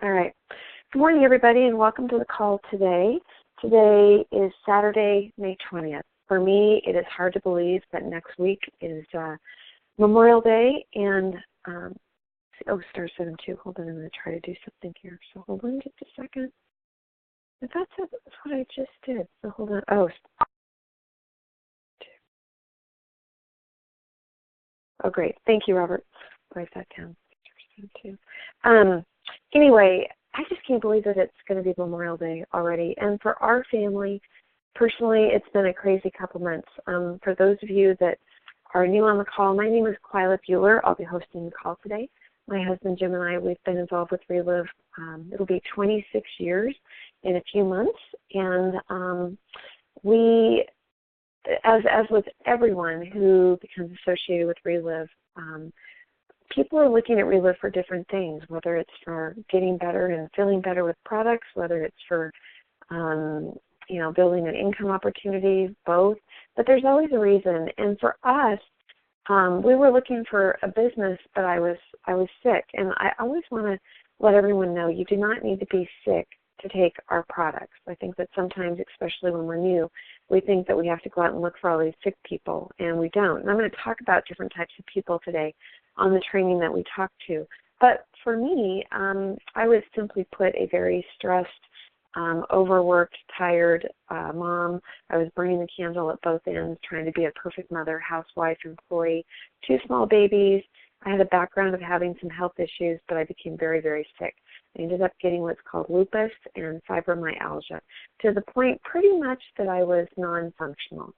All right. Good morning, everybody, and welcome to the call today. Today is Saturday, May 20th. For me, it is hard to believe that next week is Memorial Day and star 7-2. Hold on, I'm going to try to do something here. So hold on just a second. If that's what I just did. So hold on. Oh, great. Thank you, Robert. Write that down. Anyway, I just can't believe that it's going to be Memorial Day already. And for our family, personally, it's been a crazy couple months. For those of you that are new on the call, my name is Quila Buhler. I'll be hosting the call today. My husband Jim and I, we've been involved with Relive. It'll be 26 years in a few months. And we, as with everyone who becomes associated with Relive, people are looking at Relive for different things, whether it's for getting better and feeling better with products, whether it's for, building an income opportunity, both. But there's always a reason. And for us, we were looking for a business, but I was sick. And I always want to let everyone know you do not need to be sick to take our products. I think that sometimes, especially when we're new, we think that we have to go out and look for all these sick people, and we don't. And I'm going to talk about different types of people today on the training that we talked to. But for me, I was simply put a very stressed, overworked, tired mom. I was burning the candle at both ends, trying to be a perfect mother, housewife, employee, 2 small babies. I had a background of having some health issues, but I became very, very sick. I ended up getting what's called lupus and fibromyalgia, to the point pretty much that I was non-functional.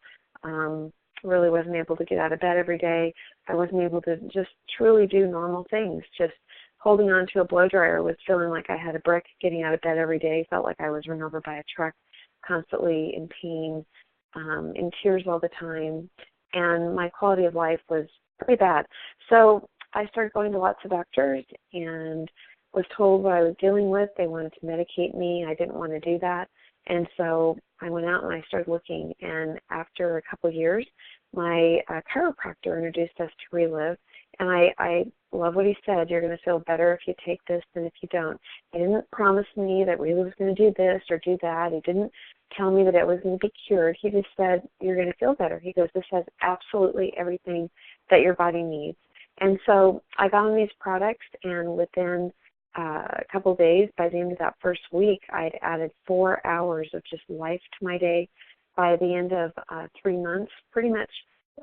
Really wasn't able to get out of bed every day. I wasn't able to just truly do normal things. Just holding on to a blow dryer was feeling like I had a brick. Getting out of bed every day felt like I was run over by a truck, constantly in pain, in tears all the time, and my quality of life was pretty bad. So I started going to lots of doctors and was told what I was dealing with. They wanted to medicate me. I didn't want to do that. And so I went out and I started looking. And after a couple of years, my chiropractor introduced us to Relive. And I love what he said. You're going to feel better if you take this than if you don't. He didn't promise me that Relive was going to do this or do that. He didn't tell me that it was going to be cured. He just said, you're going to feel better. He goes, this has absolutely everything that your body needs. And so I got on these products, and within a couple of days, by the end of that first week, I'd added 4 hours of just life to my day. By the end of 3 months, pretty much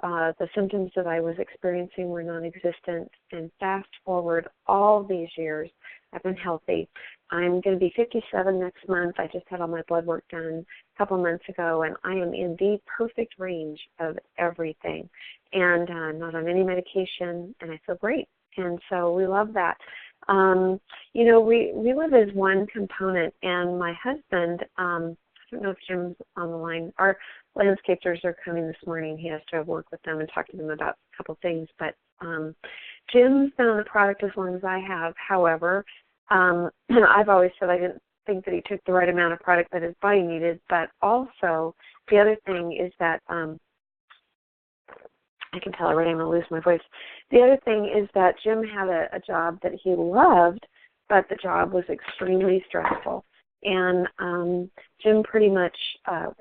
the symptoms that I was experiencing were non-existent. And fast forward all these years, I've been healthy. I'm going to be 57 next month. I just had all my blood work done a couple months ago, and I am in the perfect range of everything, and not on any medication, and I feel great. And so we love that. Relive is one component, and my husband, I don't know if Jim's on the line. Our landscapers are coming this morning. He has to work with them and talk to them about a couple things, but Jim's been on the product as long as I have. However, I've always said I didn't think that he took the right amount of product that his body needed, but also the other thing is that I can tell already I'm going to lose my voice. The other thing is that Jim had a job that he loved, but the job was extremely stressful. And Jim pretty much,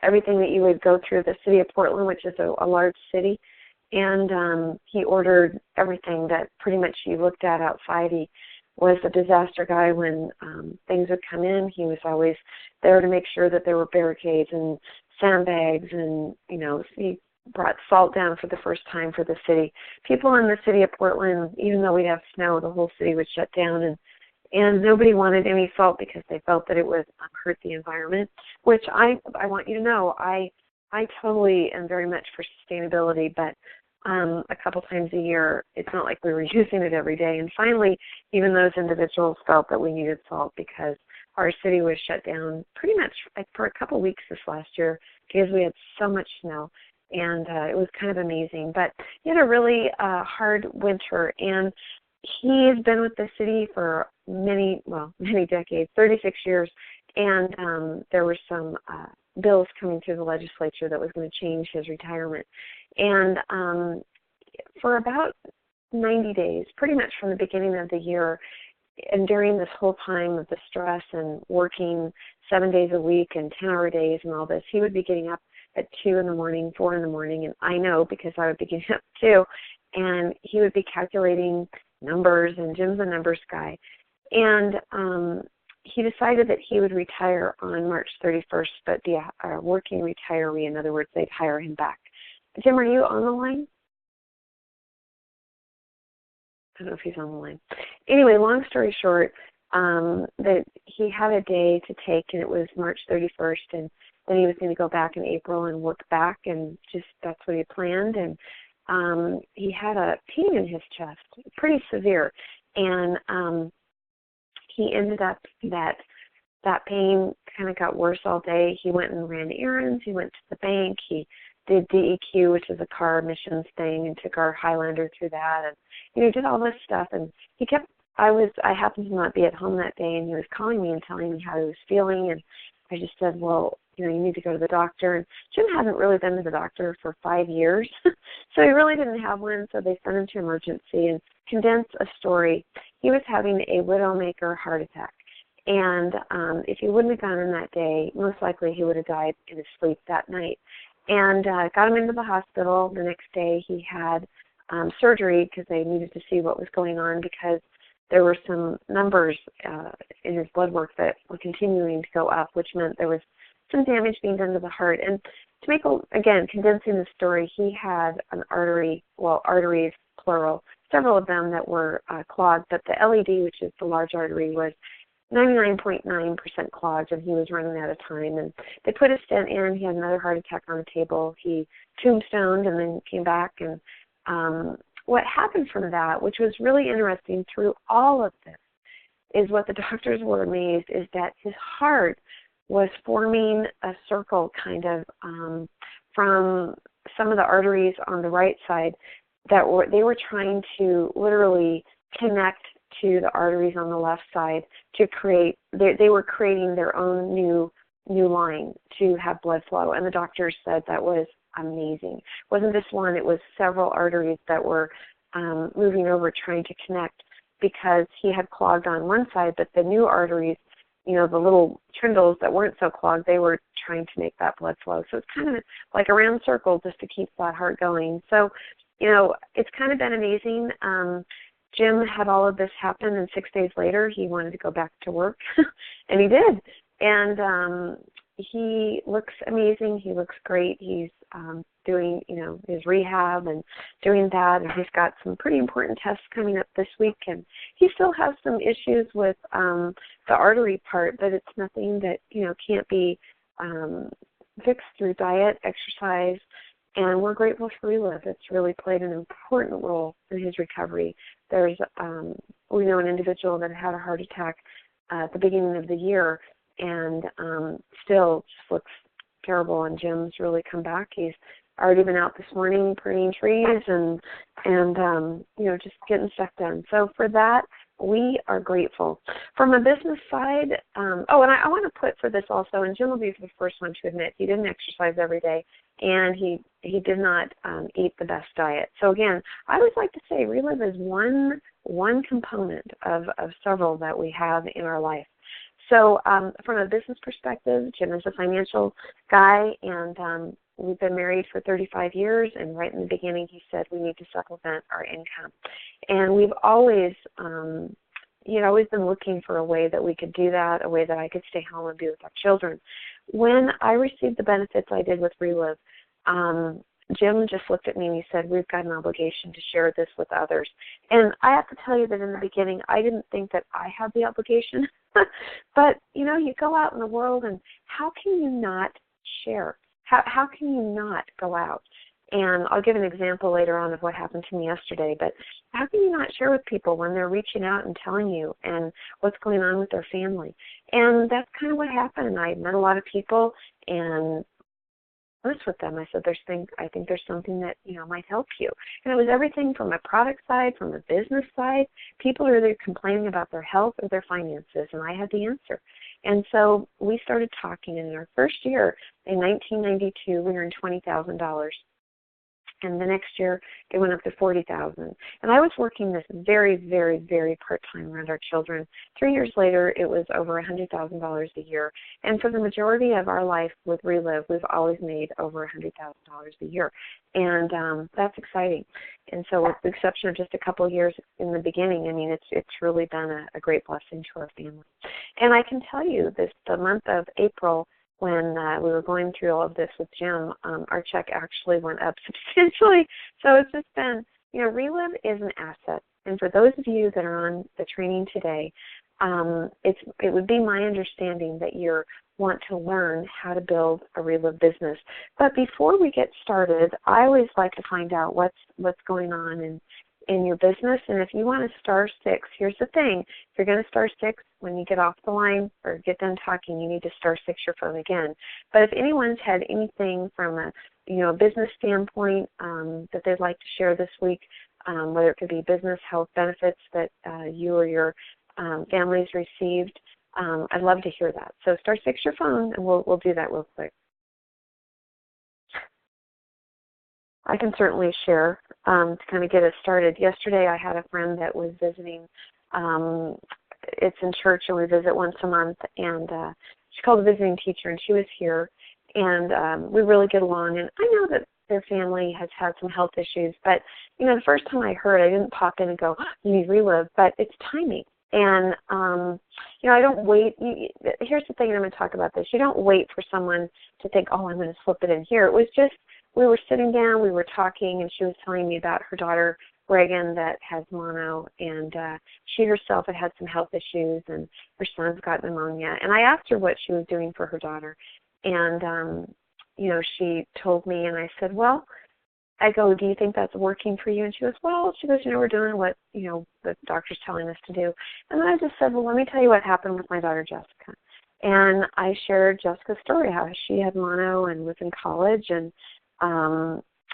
everything that you would go through the city of Portland, which is a large city, and he ordered everything that pretty much you looked at outside. He was a disaster guy when things would come in. He was always there to make sure that there were barricades and sandbags, and, he brought salt down for the first time for the city. People in the city of Portland, even though we'd have snow, the whole city would shut down, and nobody wanted any salt because they felt that it would hurt the environment, which I want you to know, I totally am very much for sustainability, but a couple times a year, it's not like we were using it every day. And finally, even those individuals felt that we needed salt because our city was shut down pretty much for a couple weeks this last year because we had so much snow. And it was kind of amazing. But he had a really hard winter, and he's been with the city for many decades, 36 years, and there were some bills coming through the legislature that was going to change his retirement. And for about 90 days, pretty much from the beginning of the year, And during this whole time of the stress and working 7 days a week and 10-hour days and all this, he would be getting up at 2 in the morning, 4 in the morning, and I know because I would be getting up too, and he would be calculating numbers, and Jim's a numbers guy. And he decided that he would retire on March 31st, but be a working retiree. In other words, they'd hire him back. Jim, are you on the line? I don't know if he's on the line. Anyway, long story short, that he had a day to take, and it was March 31st, and then he was going to go back in April and work back, and just that's what he planned. And he had a pain in his chest, pretty severe, and he ended up that pain kind of got worse all day. He went and ran errands. He went to the bank. He did DEQ, which is a car emissions thing, and took our Highlander through that, and did all this stuff. And he kept. I happened to not be at home that day, and he was calling me and telling me how he was feeling, and I just said, well, you need to go to the doctor. And Jim hadn't really been to the doctor for 5 years, so he really didn't have one. So they sent him to emergency. And condense a story, he was having a widowmaker heart attack. And if he wouldn't have gone in that day, most likely he would have died in his sleep that night. And got him into the hospital. The next day he had surgery because they needed to see what was going on, because there were some numbers in his blood work that were continuing to go up, which meant there was some damage being done to the heart. And to make, again, condensing the story, he had an arteries, plural, several of them that were clogged, but the LED, which is the large artery, was 99.9% clogged, and he was running out of time. And they put a stent in. He had another heart attack on the table. He tombstoned and then came back. And what happened from that, which was really interesting through all of this, is what the doctors were amazed is that his heart was forming a circle kind of from some of the arteries on the right side that they were trying to literally connect to the arteries on the left side to create, they were creating their own new line to have blood flow. And the doctors said that was amazing. It wasn't just one, it was several arteries that were moving over trying to connect, because he had clogged on one side, but the new arteries, the little trindles that weren't so clogged, they were trying to make that blood flow. So it's kind of like a round circle just to keep that heart going. So, it's kind of been amazing. Jim had all of this happen, and 6 days later he wanted to go back to work, and he did. And he looks amazing. He looks great. He's doing, his rehab and doing that, and he's got some pretty important tests coming up this week. And he still has some issues with the artery part, but it's nothing that, can't be fixed through diet, exercise, and we're grateful for Relive. It's really played an important role in his recovery. There's, we know an individual that had a heart attack at the beginning of the year, and still just looks terrible, and Jim's really come back. He's already been out this morning pruning trees and just getting stuff done. So for that, we are grateful. From a business side, and I want to put for this also, and Jim will be the first one to admit, he didn't exercise every day, and he did not eat the best diet. So again, I always like to say Relive is one component of several that we have in our life. So from a business perspective, Jim is a financial guy, and we've been married for 35 years, and right in the beginning he said we need to supplement our income. And we've always, always been looking for a way that we could do that, a way that I could stay home and be with our children. When I received the benefits I did with Relive, Jim just looked at me and he said, we've got an obligation to share this with others. And I have to tell you that in the beginning, I didn't think that I had the obligation. But, you go out in the world, and how can you not share? How can you not go out? And I'll give an example later on of what happened to me yesterday, but how can you not share with people when they're reaching out and telling you and what's going on with their family? And that's kind of what happened. I met a lot of people and conversed with them. I said, I think there's something that, might help you. And it was everything from a product side, from a business side. People are either complaining about their health or their finances, and I had the answer. And so we started talking, and in our first year, in 1992, we earned $20,000. and the next year it went up to $40,000. And I was working this very, very, very part-time around our children. 3 years later, it was over $100,000 a year. And for the majority of our life with Relive, we've always made over $100,000 a year. And that's exciting. And so with the exception of just a couple of years in the beginning, I mean, it's really been a great blessing to our family. And I can tell you this, the month of April, when we were going through all of this with Jim, our check actually went up substantially. So it's just been, Relive is an asset. And for those of you that are on the training today, it would be my understanding that you want to learn how to build a Relive business. But before we get started, I always like to find out what's going on in your business. And if you want to star 6, here's the thing. If you're going to star 6, when you get off the line or get done talking, you need to star 6 your phone again. But if anyone's had anything from a business standpoint that they'd like to share this week, whether it could be business health benefits that you or your families received, I'd love to hear that. So star 6 your phone, and we'll do that real quick. I can certainly share to kind of get us started. Yesterday I had a friend that was visiting. It's in church, and we visit once a month, and she called a visiting teacher, and she was here, and we really get along. And I know that their family has had some health issues, but, the first time I heard, I didn't pop in and go, you need Relive, but it's timing. And, I don't wait. Here's the thing, and I'm going to talk about this. You don't wait for someone to think, oh, I'm going to slip it in here. It was just, we were sitting down, we were talking, and she was telling me about her daughter, Reagan, that has mono, and she herself had some health issues, and her son's got pneumonia. And I asked her what she was doing for her daughter, and, she told me, and I said, well, I go, do you think that's working for you? And she goes, we're doing what, the doctor's telling us to do. And then I just said, well, let me tell you what happened with my daughter, Jessica. And I shared Jessica's story, how she had mono and was in college, and,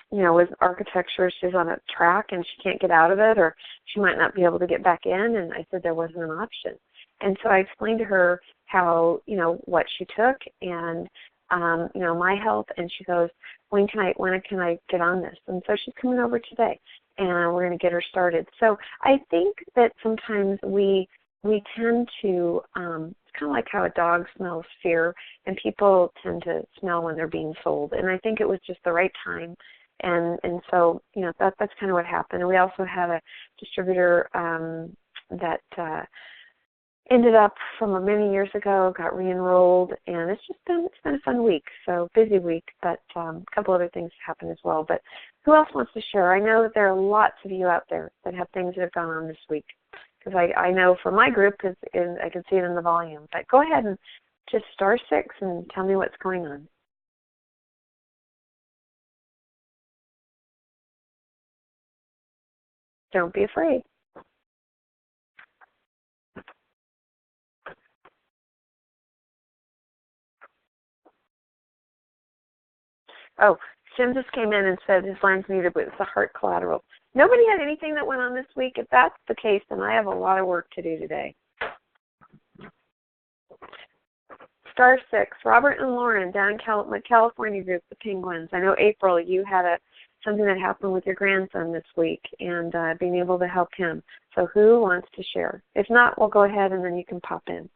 with architecture, she's on a track and she can't get out of it, or she might not be able to get back in. And I said there wasn't an option. And so I explained to her how, what she took and, my health. And she goes, when can I get on this? And so she's coming over today, and we're going to get her started. So I think that sometimes we tend to, it's kind of like how a dog smells fear, and people tend to smell when they're being sold. And I think it was just the right time. And so, that's kind of what happened. And we also had a distributor that ended up from many years ago, got re-enrolled, and it's been a fun week. So busy week, but a couple other things happened as well. But who else wants to share? I know that there are lots of you out there that have things that have gone on this week, because I know for my group, because I can see it in the volume. But go ahead and just star 6 and tell me what's going on. Don't be afraid. Oh, Jim just came in and said his line's muted, but it's a heart collateral. Nobody had anything that went on this week. If that's the case, then I have a lot of work to do today. Star 6, Robert and Lauren down in my California group, the Penguins. I know, April, you had something that happened with your grandson this week, and being able to help him. So who wants to share? If not, we'll go ahead and then you can pop in.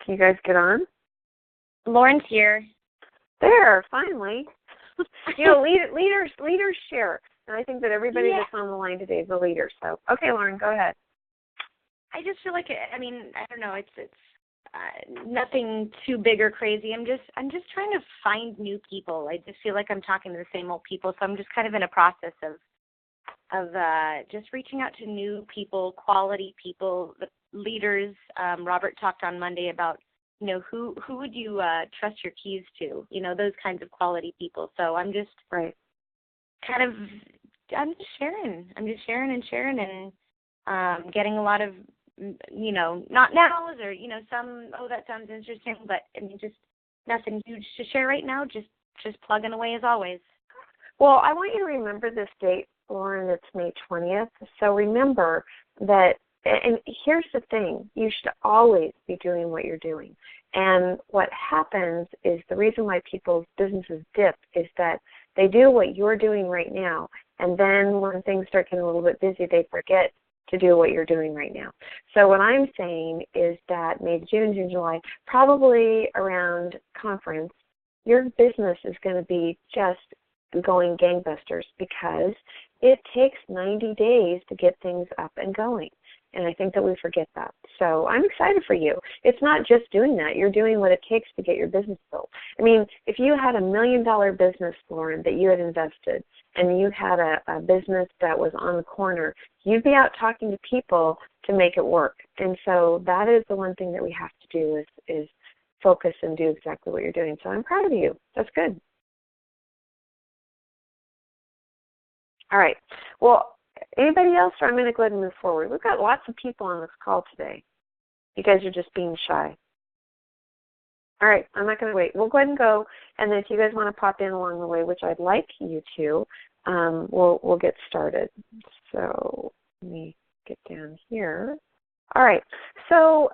Can you guys get on? Lauren's here. There, finally. Leaders share. And I think that everybody that's on the line today is a leader. So, okay, Lauren, go ahead. I just feel like, I don't know, it's nothing too big or crazy. I'm just trying to find new people. I just feel like I'm talking to the same old people. So I'm just kind of in a process of just reaching out to new people, quality people, the leaders. Robert talked on Monday about, who would you trust your keys to? Those kinds of quality people. So I'm just right. I'm just sharing. And getting a lot of, not nows or, some, oh, that sounds interesting, but just nothing huge to share right now. Just plugging away as always. Well, I want you to remember this date, Lauren. It's May 20th. So remember that. And here's the thing, you should always be doing what you're doing. And what happens is the reason why people's businesses dip is that they do what you're doing right now, and then when things start getting a little bit busy, they forget to do what you're doing right now. So what I'm saying is that May, June, July, probably around conference, your business is going to be just going gangbusters because it takes 90 days to get things up and going. And I think that we forget that. So I'm excited for you. It's not just doing that. You're doing what it takes to get your business built. I mean, if you had $1 million business, Lauren, that you had invested, and you had a business that was on the corner, you'd be out talking to people to make it work. And so that is the one thing that we have to do is focus and do exactly what you're doing. So I'm proud of you. That's good. All right. Well, anybody else, or I'm going to go ahead and move forward? We've got lots of people on this call today. You guys are just being shy. All right, I'm not going to wait. We'll go ahead and go, and then if you guys want to pop in along the way, which I'd like you to, we'll get started. So let me get down here. All right, so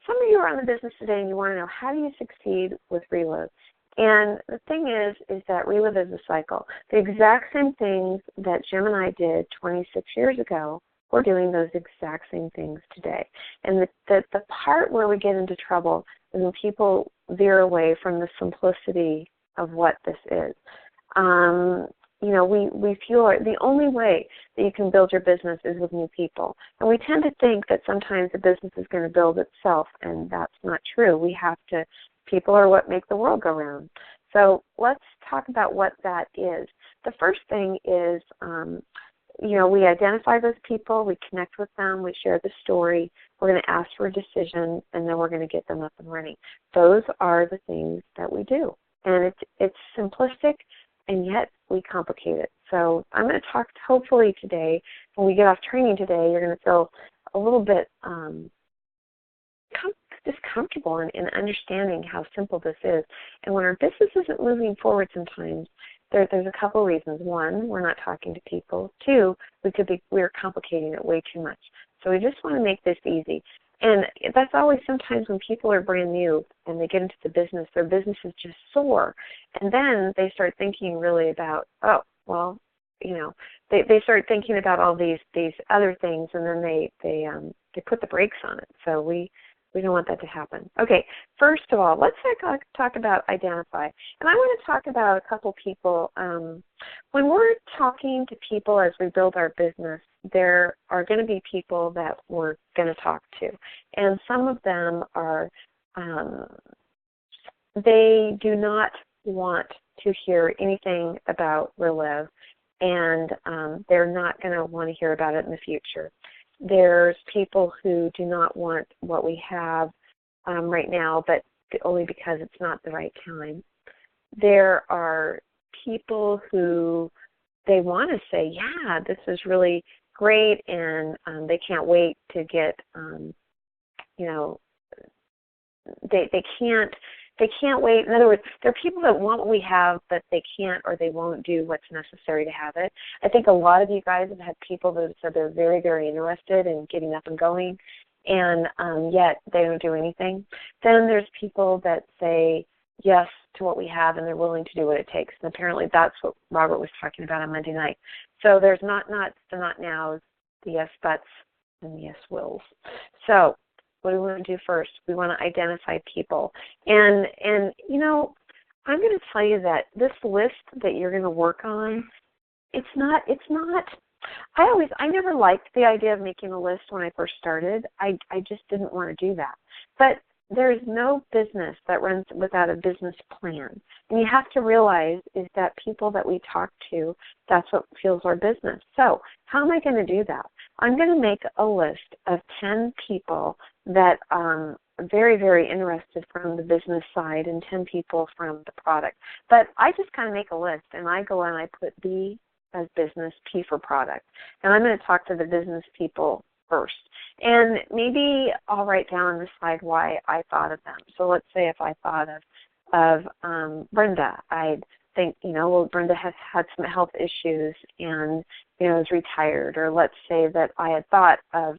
some of you are on the business today, and you want to know, how do you succeed with Relive? And the thing is that Relive is a cycle. The exact same things that Jim and I did 26 years ago, we're doing those exact same things today. And the part where we get into trouble is when people veer away from the simplicity of what this is. You know, we feel the only way that you can build your business is with new people. And we tend to think that sometimes the business is going to build itself, and that's not true. We have to. People are what make the world go round. So let's talk about what that is. The first thing is, you know, we identify those people, we connect with them, we share the story, we're going to ask for a decision, and then we're going to get them up and running. Those are the things that we do. And it's simplistic, and yet we complicate it. So I'm going to talk, hopefully today, when we get off training today, you're going to feel a little bit just comfortable in understanding how simple this is. And when our business isn't moving forward sometimes, there's a couple of reasons. One, we're not talking to people. Two, we're complicating it way too much. So we just want to make this easy. And that's always sometimes when people are brand new and they get into the business, their businesses just soar. And then they start thinking really about, oh, well, you know, they start thinking about all these other things, and then they put the brakes on it. So we don't want that to happen. Okay, first of all, let's talk about identify. And I want to talk about a couple people. When we're talking to people as we build our business, there are going to be people that we're going to talk to. And some of them are, they do not want to hear anything about Relive, and they're not going to want to hear about it in the future. There's people who do not want what we have right now, but only because it's not the right time. There are people who they want to say, yeah, this is really great, and they can't wait to get, you know, they can't wait. In other words, there are people that want what we have, but they can't or they won't do what's necessary to have it. I think a lot of you guys have had people that have said they're very, very interested in getting up and going, and yet they don't do anything. Then there's people that say yes to what we have, and they're willing to do what it takes. And apparently that's what Robert was talking about on Monday night. So there's not the not nows, the yes buts, and the yes wills. So what do we want to do first? We want to identify people. And you know, I'm going to tell you that this list that you're going to work on, it's not I never liked the idea of making a list when I first started. I just didn't want to do that. But there's no business that runs without a business plan. And you have to realize is that people that we talk to, that's what fuels our business. So how am I going to do that? I'm going to make a list of 10 people that are very, very interested from the business side and 10 people from the product. But I just kind of make a list, and I go and I put B as business, P for product. And I'm going to talk to the business people first. And maybe I'll write down on the slide why I thought of them. So let's say if I thought of Brenda, I'd think, you know, well, Brenda has had some health issues and, you know, is retired. Or let's say that I had thought of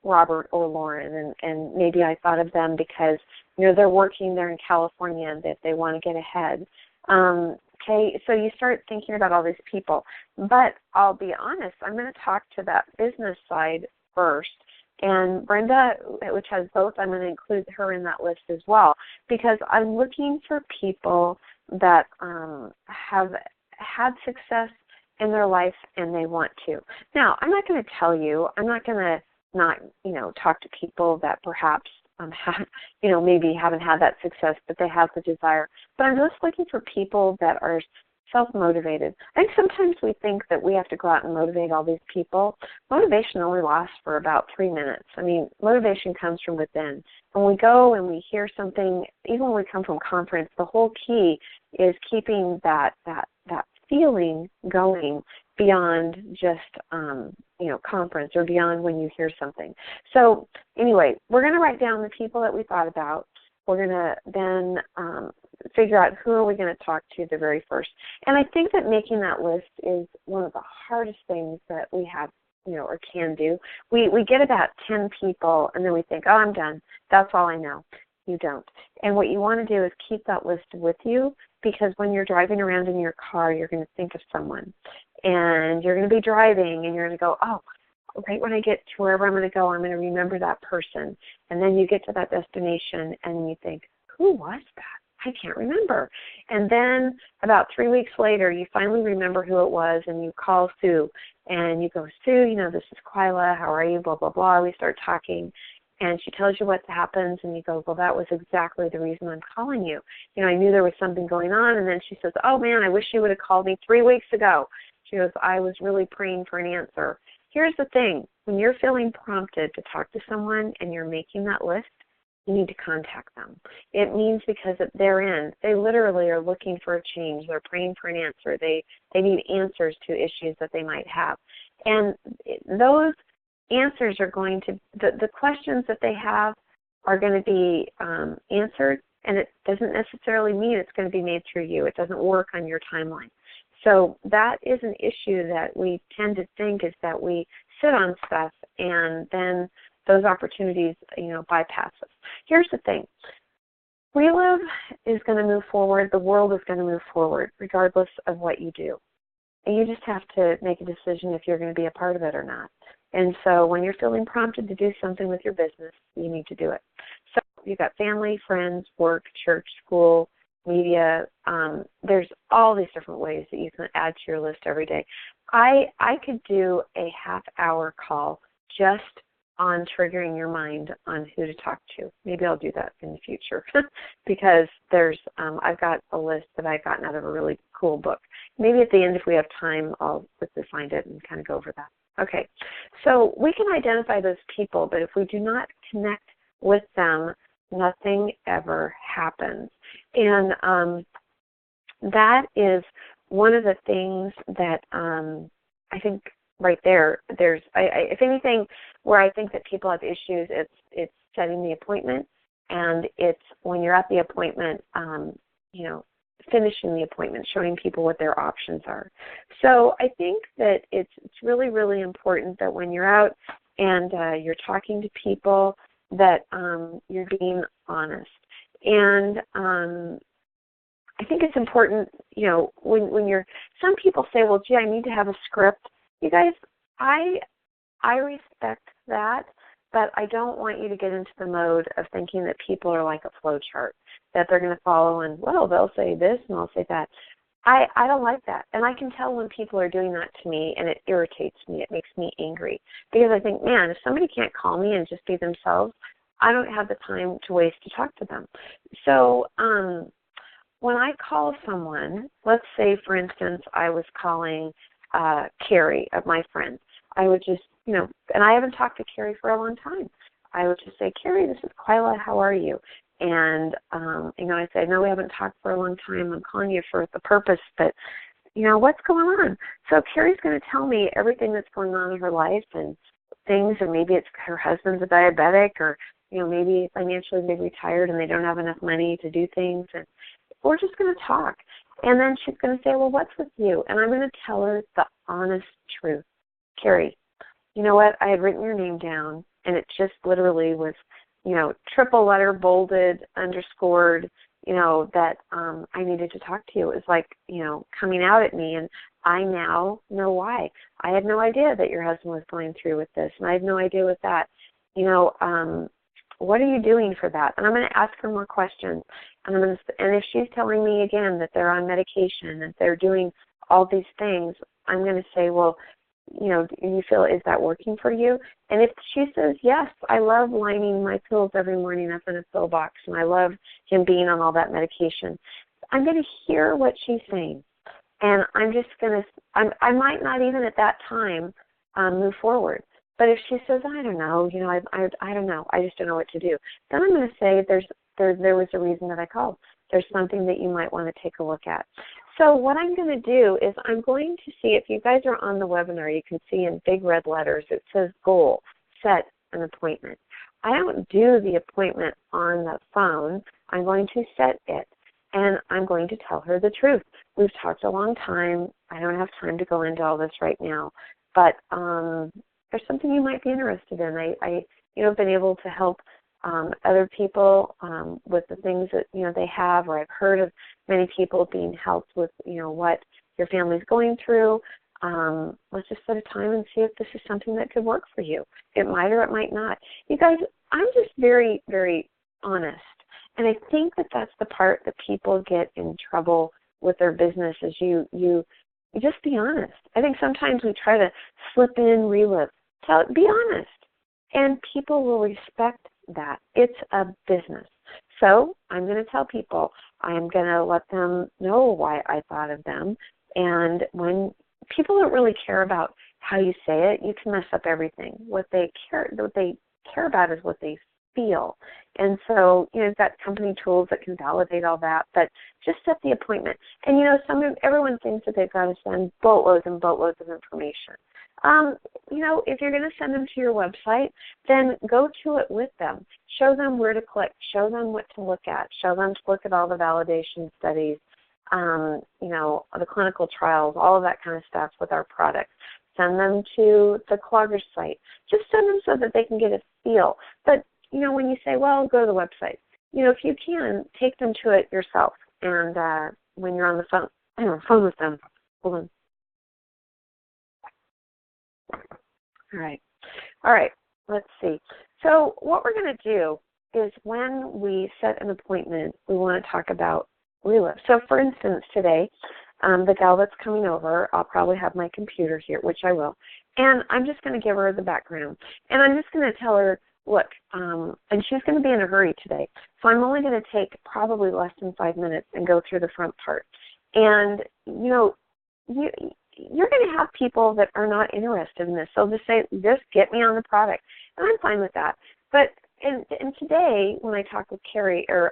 Robert or Lauren, and maybe I thought of them because, they're working there in California and that they want to get ahead. Okay, so you start thinking about all these people. But I'll be honest, I'm going to talk to that business side first. And Brenda, which has both, I'm going to include her in that list as well, because I'm looking for people that have had success in their life and they want to. Now, I'm not going to tell you, I'm not going to not, talk to people that perhaps have, maybe haven't had that success, but they have the desire. But I'm just looking for people that are self-motivated. I think sometimes we think that we have to go out and motivate all these people. Motivation only lasts for about 3 minutes. I mean, motivation comes from within. When we go and we hear something, even when we come from conference, the whole key is keeping that feeling going beyond just conference or beyond when you hear something. So anyway, we're going to write down the people that we thought about. We're going to then figure out who are we going to talk to the very first. And I think that making that list is one of the hardest things that we have, or can do. We get about 10 people and then we think, oh, I'm done. That's all I know. You don't. And what you want to do is keep that list with you, because when you're driving around in your car, you're going to think of someone. And you're going to be driving and you're going to go, oh, right when I get to wherever I'm going to go, I'm going to remember that person. And then you get to that destination and you think, who was that? I can't remember. And then about 3 weeks later, you finally remember who it was and you call Sue. And you go, Sue, this is Quila. How are you? Blah, blah, blah. We start talking. And she tells you what happens, and you go, well, that was exactly the reason I'm calling you. I knew there was something going on. And then she says, oh, man, I wish you would have called me 3 weeks ago. She goes, I was really praying for an answer. Here's the thing. When you're feeling prompted to talk to someone and you're making that list, you need to contact them. It means because at their end, they literally are looking for a change. They're praying for an answer. They need answers to issues that they might have. And those answers are going to, the questions that they have are going to be answered, and it doesn't necessarily mean it's going to be made through you. It doesn't work on your timeline. So that is an issue that we tend to think, is that we sit on stuff and then those opportunities, bypass us. Here's the thing. Quila is going to move forward. The world is going to move forward regardless of what you do. And you just have to make a decision if you're going to be a part of it or not. And so when you're feeling prompted to do something with your business, you need to do it. So you've got family, friends, work, church, school, media. There's all these different ways that you can add to your list every day. I could do a half-hour call just on triggering your mind on who to talk to. Maybe I'll do that in the future because I've got a list that I've gotten out of a really cool book. Maybe at the end, if we have time, I'll quickly find it and kind of go over that. Okay, so we can identify those people, but if we do not connect with them, nothing ever happens. And that is one of the things that I think right there, there's, if anything, where I think that people have issues, it's setting the appointment, and it's when you're at the appointment, finishing the appointment, showing people what their options are. So I think that it's really, really important that when you're out and you're talking to people, that you're being honest. And I think it's important, when you're, some people say, well, gee, I need to have a script. You guys, I respect that, but I don't want you to get into the mode of thinking that people are like a flow chart, that they're going to follow and, well, they'll say this and I'll say that. I don't like that. And I can tell when people are doing that to me, and it irritates me. It makes me angry because I think, man, if somebody can't call me and just be themselves, I don't have the time to waste to talk to them. So when I call someone, let's say, for instance, I was calling Carrie, of my friend, I would just, and I haven't talked to Carrie for a long time. I would just say, Carrie, this is Quila, how are you? And, I said, no, we haven't talked for a long time. I'm calling you for the purpose, but, what's going on? So Carrie's going to tell me everything that's going on in her life and things, and maybe it's her husband's a diabetic, or, maybe financially they're retired and they don't have enough money to do things. And we're just going to talk. And then she's going to say, well, what's with you? And I'm going to tell her the honest truth. Carrie, you know what, I had written your name down, and it just literally was, triple letter, bolded, underscored, that I needed to talk to you. It was like, coming out at me, and I now know why. I had no idea that your husband was going through with this, and I had no idea with that. What are you doing for that? And I'm going to ask her more questions. And and if she's telling me again that they're on medication, that they're doing all these things, I'm going to say, well, do you feel, is that working for you? And if she says, yes, I love lining my pills every morning up in a pill box, and I love him being on all that medication, I'm going to hear what she's saying. And I'm just going to, I might not even at that time move forward. But if she says, I don't know, I don't know, I just don't know what to do, then I'm going to say there was a reason that I called. There's something that you might want to take a look at. So what I'm going to do is I'm going to see, if you guys are on the webinar, you can see in big red letters, it says goal, set an appointment. I don't do the appointment on the phone. I'm going to set it, and I'm going to tell her the truth. We've talked a long time. I don't have time to go into all this right now, but there's something you might be interested in. I have been able to help other people with the things that they have, or I've heard of many people being helped with what your family's going through. Let's just set a time and see if this is something that could work for you. It might or it might not. You guys, I'm just very, very honest, and I think that that's the part that people get in trouble with their business, is you just be honest. I think sometimes we try to slip in, relive. Be honest, and people will respect that. It's a business. So I'm going to tell people, I'm going to let them know why I thought of them. And when people don't really care about how you say it, you can mess up everything. What they care about is what they feel. And so, you've got company tools that can validate all that, but just set the appointment. And, everyone thinks that they've got to send boatloads and boatloads of information. If you're going to send them to your website, then go to it with them. Show them where to click. Show them what to look at. Show them to look at all the validation studies, the clinical trials, all of that kind of stuff with our products. Send them to the Clogger's site. Just send them so that they can get a feel. But, when you say, well, go to the website, if you can, take them to it yourself. And when you're on the phone with them, hold on. All right, let's see. So what we're going to do is, when we set an appointment, we want to talk about relive. So for instance, today, the gal that's coming over, I'll probably have my computer here, which I will, and I'm just going to give her the background. And I'm just going to tell her, look, and she's going to be in a hurry today, so I'm only going to take probably less than 5 minutes and go through the front part. And, you're going to have people that are not interested in this. So just say, just get me on the product. And I'm fine with that. But and today, when I talk with Carrie or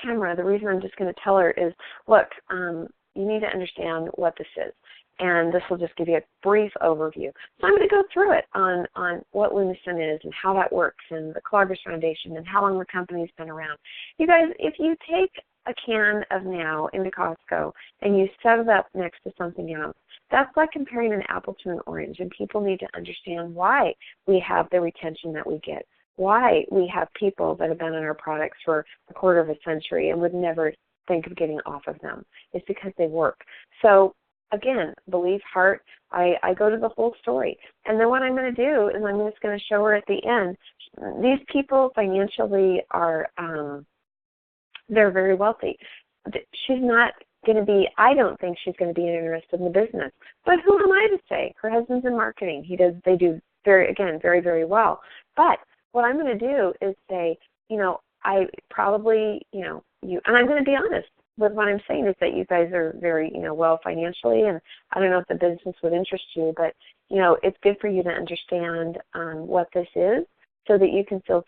Tamara, the reason I'm just going to tell her is, look, you need to understand what this is. And this will just give you a brief overview. So I'm going to go through it on what Lumicin is and how that works, and the Cloggers Foundation, and how long the company's been around. You guys, if you take a can of Now into Costco and you set it up next to something else, that's like comparing an apple to an orange, and people need to understand why we have the retention that we get, why we have people that have been on our products for a quarter of a century and would never think of getting off of them. It's because they work. So again, believe, heart, I go to the whole story. And then what I'm going to do is I'm just going to show her at the end, these people financially are they're very wealthy. She's not going to be, I don't think she's going to be interested in the business. But who am I to say? Her husband's in marketing. They do very, very well. But what I'm going to do is say, I probably, and I'm going to be honest with what I'm saying, is that you guys are very, well financially, and I don't know if the business would interest you, but, it's good for you to understand what this is, so that you can feel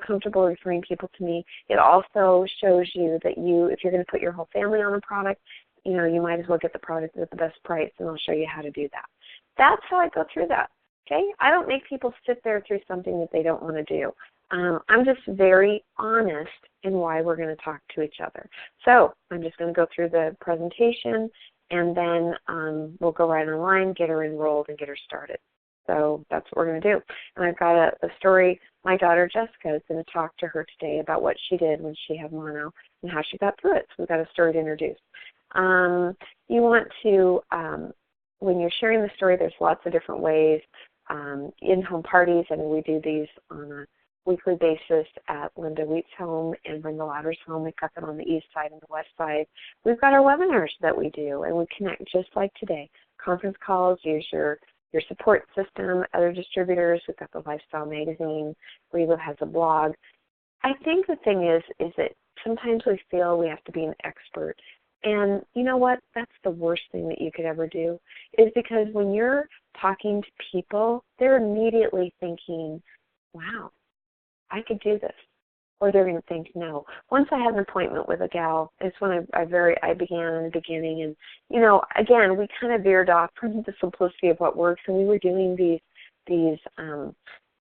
comfortable referring people to me. It also shows you that if you're going to put your whole family on a product, you might as well get the product at the best price, and I'll show you how to do that. That's how I go through that, okay? I don't make people sit there through something that they don't want to do. I'm just very honest in why we're going to talk to each other. So I'm just going to go through the presentation, and then we'll go right online, get her enrolled, and get her started. So that's what we're going to do. And I've got a story. My daughter Jessica is going to talk to her today about what she did when she had mono and how she got through it. So we've got a story to introduce. You want to, when you're sharing the story, there's lots of different ways. In-home parties, I mean, we do these on a weekly basis at Linda Wheat's home and Brenda Lauder's home. We've got them on the east side and the west side. We've got our webinars that we do, and we connect just like today. Conference calls, use your support system, other distributors. We've got the Lifestyle Magazine. Reba has a blog. I think the thing is that sometimes we feel we have to be an expert. And you know what? That's the worst thing that you could ever do, is because when you're talking to people, they're immediately thinking, wow, I could do this. Or they're going to think, no. Once I had an appointment with a gal, it's when I began in the beginning. And, you know, again, we kind of veered off from the simplicity of what works. And we were doing these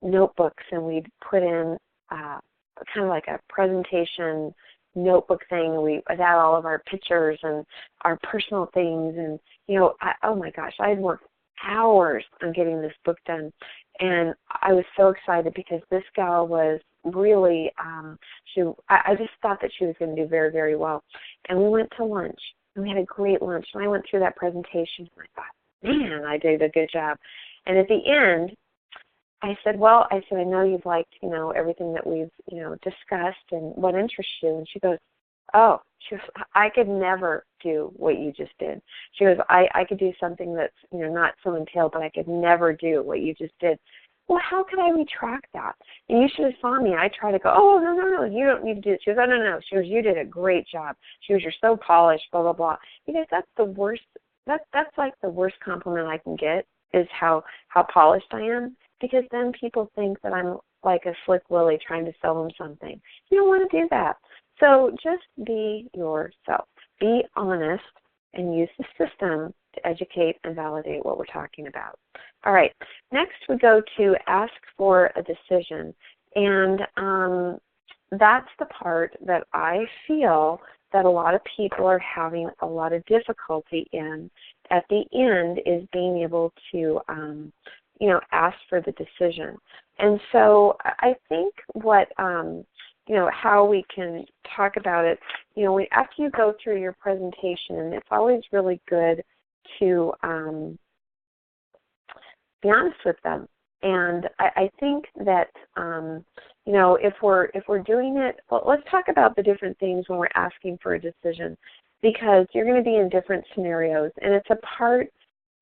notebooks, and we'd put in kind of like a presentation notebook thing, and we would add all of our pictures and our personal things. And, you know, oh my gosh, I had worked hours on getting this book done. And I was so excited because this gal was really, I just thought that she was going to do very, very well. And we went to lunch, and we had a great lunch. And I went through that presentation, and I thought, man, I did a good job. And at the end, I said, I know you've liked, you know, everything that we've, you know, discussed and what interests you. And she goes, I could never do what you just did. She goes, I could do something that's, you know, not so entailed, but I could never do what you just did. Well, how could I retract that? And you should have saw me. I try to go, no, you don't need to do it. She goes, no. She goes, you did a great job. She goes, you're so polished, blah, blah, blah. Because that's the worst, that's like the worst compliment I can get, is how polished I am. Because then people think that I'm like a slick Willy trying to sell them something. You don't want to do that. So just be yourself. Be honest and use the system to educate and validate what we're talking about. All right. Next we go to ask for a decision. And that's the part that I feel that a lot of people are having a lot of difficulty in at the end, is being able to ask for the decision. And so I think what, how we can talk about it, after you go through your presentation, it's always really good to be honest with them. And I think that, if we're doing it, well, let's talk about the different things when we're asking for a decision, because you're going to be in different scenarios. And it's a part,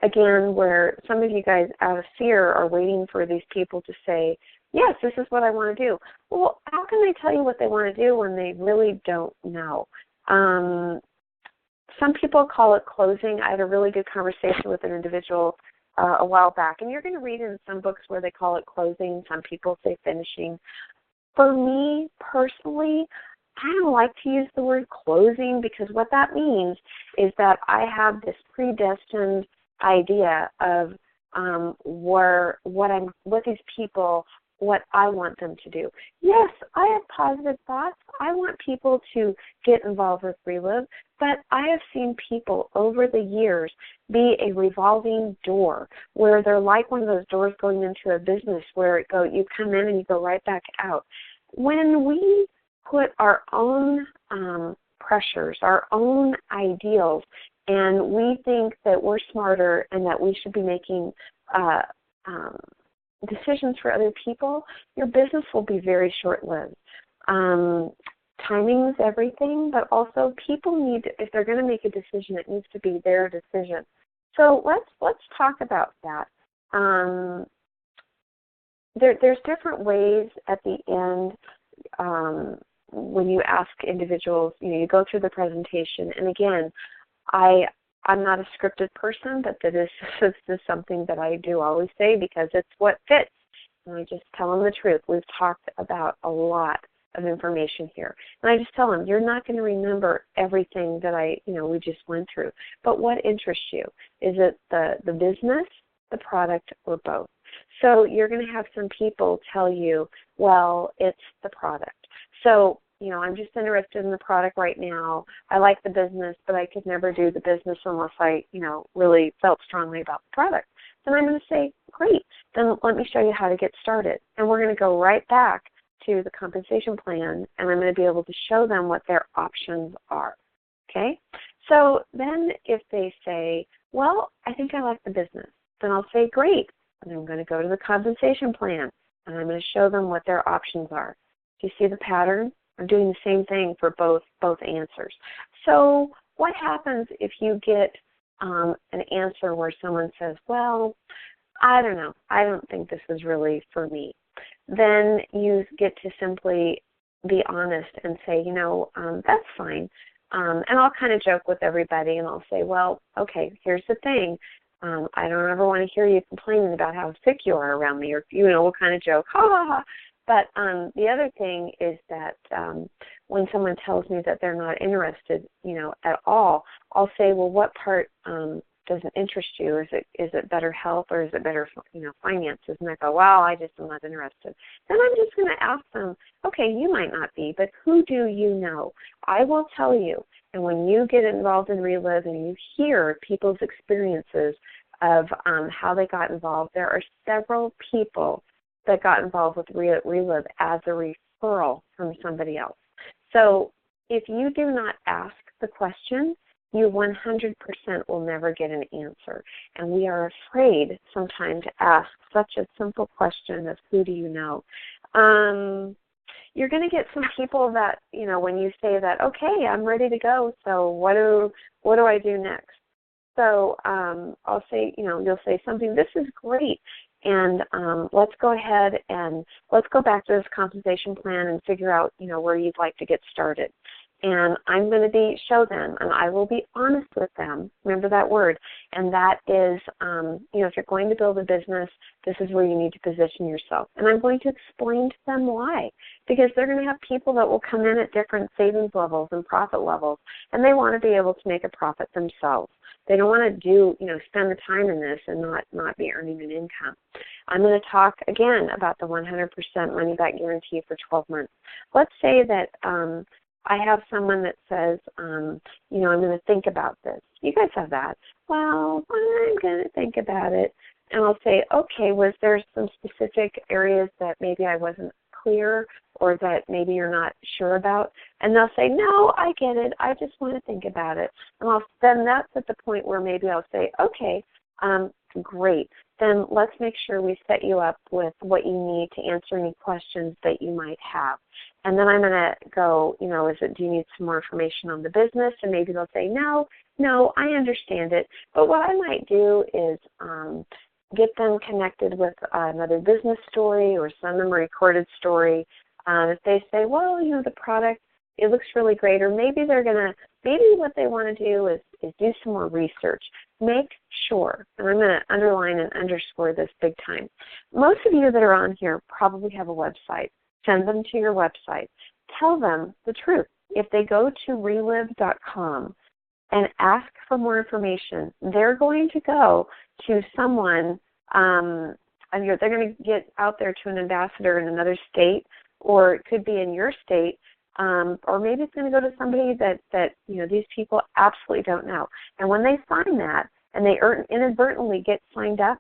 again, where some of you guys out of fear are waiting for these people to say, yes, this is what I want to do. Well, how can they tell you what they want to do when they really don't know? Some people call it closing. I had a really good conversation with an individual a while back, and you're going to read in some books where they call it closing. Some people say finishing. For me, personally, I don't like to use the word closing, because what that means is that I have this predestined idea of what these people, what I want them to do. Yes, I have positive thoughts. I want people to get involved with Relive, but I have seen people over the years be a revolving door, where they're like one of those doors going into a business where you come in and you go right back out. When we put our own pressures, our own ideals, and we think that we're smarter and that we should be making decisions for other people, your business will be very short-lived. Timing is everything, but also people need, if they're going to make a decision, it needs to be their decision. So let's talk about that. There's different ways at the end when you ask individuals. You go through the presentation, and again, I'm not a scripted person, but this is something that I do always say, because it's what fits. And I just tell them the truth. We've talked about a lot of information here. And I just tell them, you're not going to remember everything that we just went through. But what interests you? Is it the business, the product, or both? So you're going to have some people tell you, well, it's the product. So I'm just interested in the product right now. I like the business, but I could never do the business unless I, really felt strongly about the product. Then I'm going to say, great. Then let me show you how to get started. And we're going to go right back to the compensation plan, and I'm going to be able to show them what their options are. Okay? So then if they say, well, I think I like the business, then I'll say, great. And I'm going to go to the compensation plan, and I'm going to show them what their options are. Do you see the pattern? I'm doing the same thing for both answers. So what happens if you get an answer where someone says, well, I don't know, I don't think this is really for me? Then you get to simply be honest and say, that's fine. And I'll kind of joke with everybody, and I'll say, well, okay, here's the thing. I don't ever want to hear you complaining about how sick you are around me, or, we'll kind of joke, ha, ha, ha. But the other thing is that when someone tells me that they're not interested, at all, I'll say, well, what part doesn't interest you? Is it better health, or is it better, finances? And they go, well, I just am not interested. Then I'm just going to ask them, okay, you might not be, but who do you know? I will tell you. And when you get involved in Relive and you hear people's experiences of how they got involved, there are several people that got involved with Relive as a referral from somebody else. So if you do not ask the question, you 100% will never get an answer. And we are afraid sometimes to ask such a simple question of who do you know. You're going to get some people that, when you say that, okay, I'm ready to go, so what do I do next? So I'll say, you'll say something, this is great, and let's go ahead and let's go back to this compensation plan and figure out, where you'd like to get started. And I'm going to show them, and I will be honest with them. Remember that word. And that is, if you're going to build a business, this is where you need to position yourself. And I'm going to explain to them why. Because they're going to have people that will come in at different savings levels and profit levels, and they want to be able to make a profit themselves. They don't want to spend the time in this and not be earning an income. I'm going to talk again about the 100% money back guarantee for 12 months. Let's say that I have someone that says, I'm going to think about this. You guys have that. Well, I'm going to think about it. And I'll say, okay, was there some specific areas that maybe I wasn't clear or that maybe you're not sure about? And they'll say, no, I get it. I just want to think about it. And then that's at the point where maybe I'll say, okay, great. Then let's make sure we set you up with what you need to answer any questions that you might have. And then I'm going to go, do you need some more information on the business? And maybe they'll say, no, I understand it. But what I might do is get them connected with another business story or send them a recorded story. If they say, well, the product, it looks really great, or maybe what they want to do is do some more research. Make sure, and I'm going to underline and underscore this big time, most of you that are on here probably have a website. Send them to your website. Tell them the truth. If they go to relive.com and ask for more information, they're going to go to someone, they're going to get out there to an ambassador in another state, or it could be in your state, or maybe it's going to go to somebody that these people absolutely don't know. And when they sign that and they inadvertently get signed up,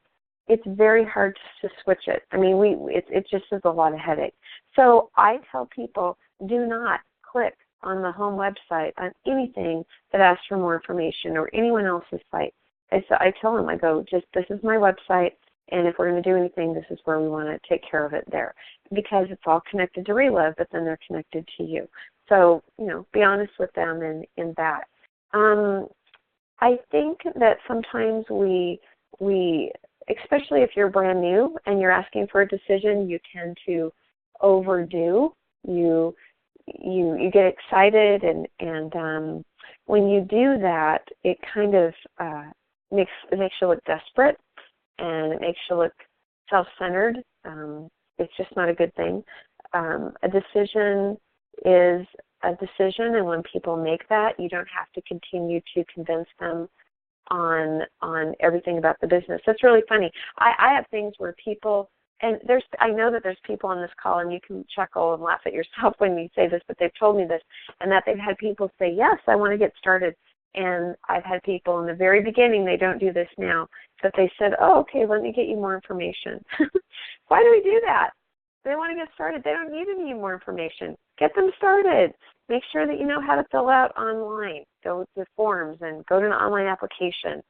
it's very hard to switch it. I mean, it just is a lot of headache. So I tell people, do not click on the home website on anything that asks for more information or anyone else's site. I tell them, I go, this is my website, and if we're going to do anything, this is where we want to take care of it there. Because it's all connected to Relive, but then they're connected to you. So, be honest with them in that. I think that sometimes we especially if you're brand new and you're asking for a decision, you tend to overdo. You get excited, and when you do that, it kind of makes you look desperate, and it makes you look self-centered. It's just not a good thing. A decision is a decision, and when people make that, you don't have to continue to convince them on everything about the business. That's really funny. I have things where people, and I know that there's people on this call, and you can chuckle and laugh at yourself when you say this, but they've told me this, and that they've had people say, yes, I want to get started And I've had people in the very beginning, they don't do this now, but they said, oh, okay, let me get you more information. Why do we do that? They want to get started. They don't need any more information. Get them started. Make sure that you know how to fill out online. Go to forms and go to an online application.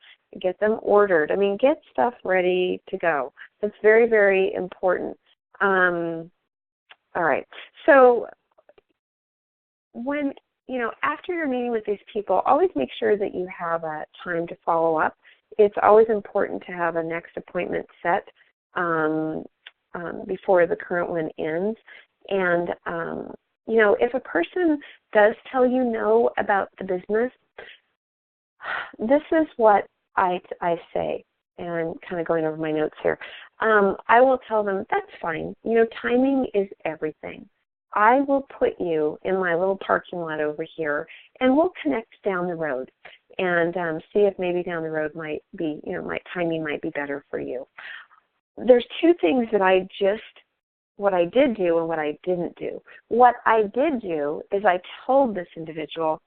Get them ordered. I mean, get stuff ready to go. It's very, very important. All right. So when, after you're meeting with these people, always make sure that you have a time to follow up. It's always important to have a next appointment set before the current one ends. And, if a person does tell you no about the business, this is what I say, and kind of going over my notes here. I will tell them, that's fine. Timing is everything. I will put you in my little parking lot over here, and we'll connect down the road and see if maybe down the road might be, my timing might be better for you. There's two things that what I did do and what I didn't do. What I did do is I told this individual,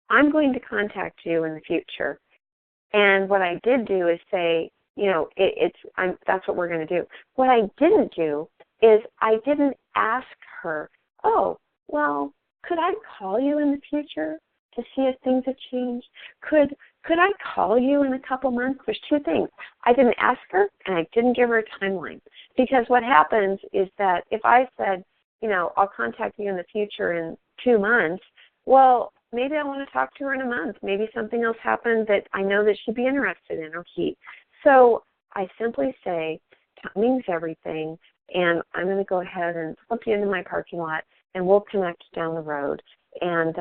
I'm going to contact you in the future. And what I did do is say, that's what we're going to do. What I didn't do is I didn't ask her, oh, well, could I call you in the future to see if things have changed? Could I call you in a couple months? There's two things. I didn't ask her, and I didn't give her a timeline. Because what happens is that if I said, I'll contact you in the future in 2 months, well, maybe I want to talk to her in a month. Maybe something else happened that I know that she'd be interested in or he. So I simply say, timing's everything, and I'm going to go ahead and slip you into my parking lot, and we'll connect down the road. And,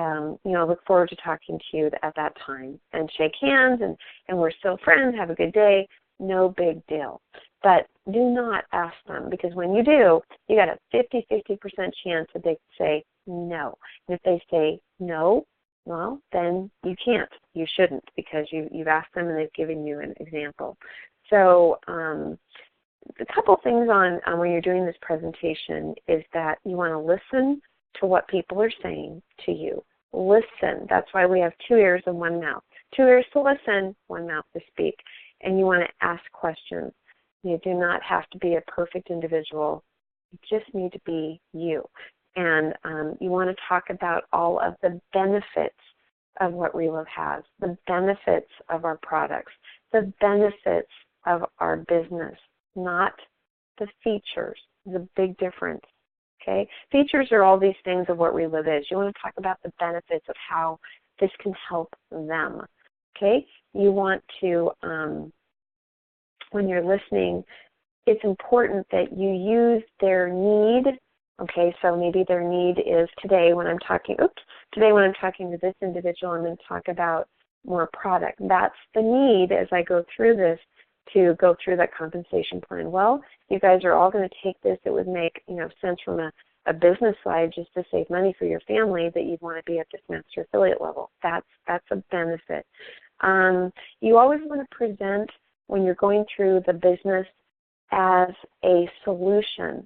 look forward to talking to you at that time. And shake hands, and we're still friends. Have a good day. No big deal. But do not ask them, because when you do, you got a 50% chance that they say no. And if they say no, well, then you can't. You shouldn't, because you've asked them and they've given you an example. So a couple things on when you're doing this presentation is that you want to listen to what people are saying to you. Listen. That's why we have 2 ears and 1 mouth. 2 ears to listen, 1 mouth to speak. And you want to ask questions. You do not have to be a perfect individual. You just need to be you. And you want to talk about all of the benefits of what Relive has, the benefits of our products, the benefits of our business, not the features, the big difference. Okay? Features are all these things of what Relive is. You want to talk about the benefits of how this can help them. Okay? You want to, when you're listening, it's important that you use their need. Okay, so maybe their need is today when I'm talking to this individual, I'm going to talk about more product. That's the need as I go through this, to go through that compensation plan. Well, you guys are all going to take this. It would make sense from a business side, just to save money for your family, that you'd want to be at this master affiliate level. That's a benefit. You always want to present, when you're going through the business, as a solution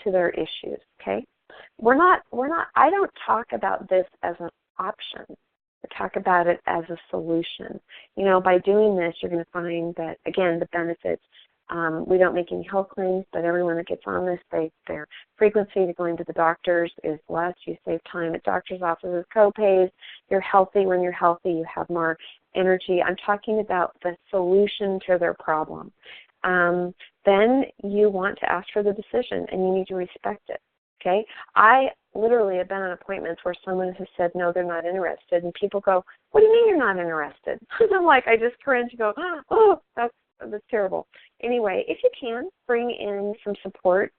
to their issues. Okay, I don't talk about this as an option. I talk about it as a solution. By doing this, you're going to find that, again, the benefits. We don't make any health claims, but everyone that gets on this, their frequency to going to the doctors is less. You save time at doctor's offices, co-pays. You're healthy. When you're healthy, you have more energy. I'm talking about the solution to their problem. Then you want to ask for the decision, and you need to respect it. Okay? I literally have been on appointments where someone has said, no, they're not interested, and people go, what do you mean you're not interested? And I'm like, I just cringe and go, oh, that's terrible. Anyway, if you can, bring in some support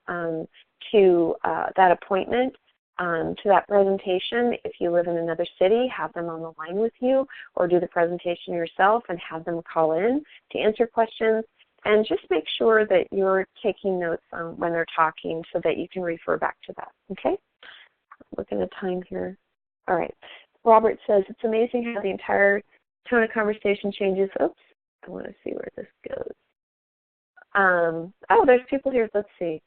to that appointment, to that presentation. If you live in another city, have them on the line with you, or do the presentation yourself and have them call in to answer questions. And just make sure that you're taking notes when they're talking so that you can refer back to that, okay? Looking at time here. All right. Robert says, it's amazing how the entire tone of conversation changes. Oops, I want to see where this goes. Oh, there's people here. Let's see.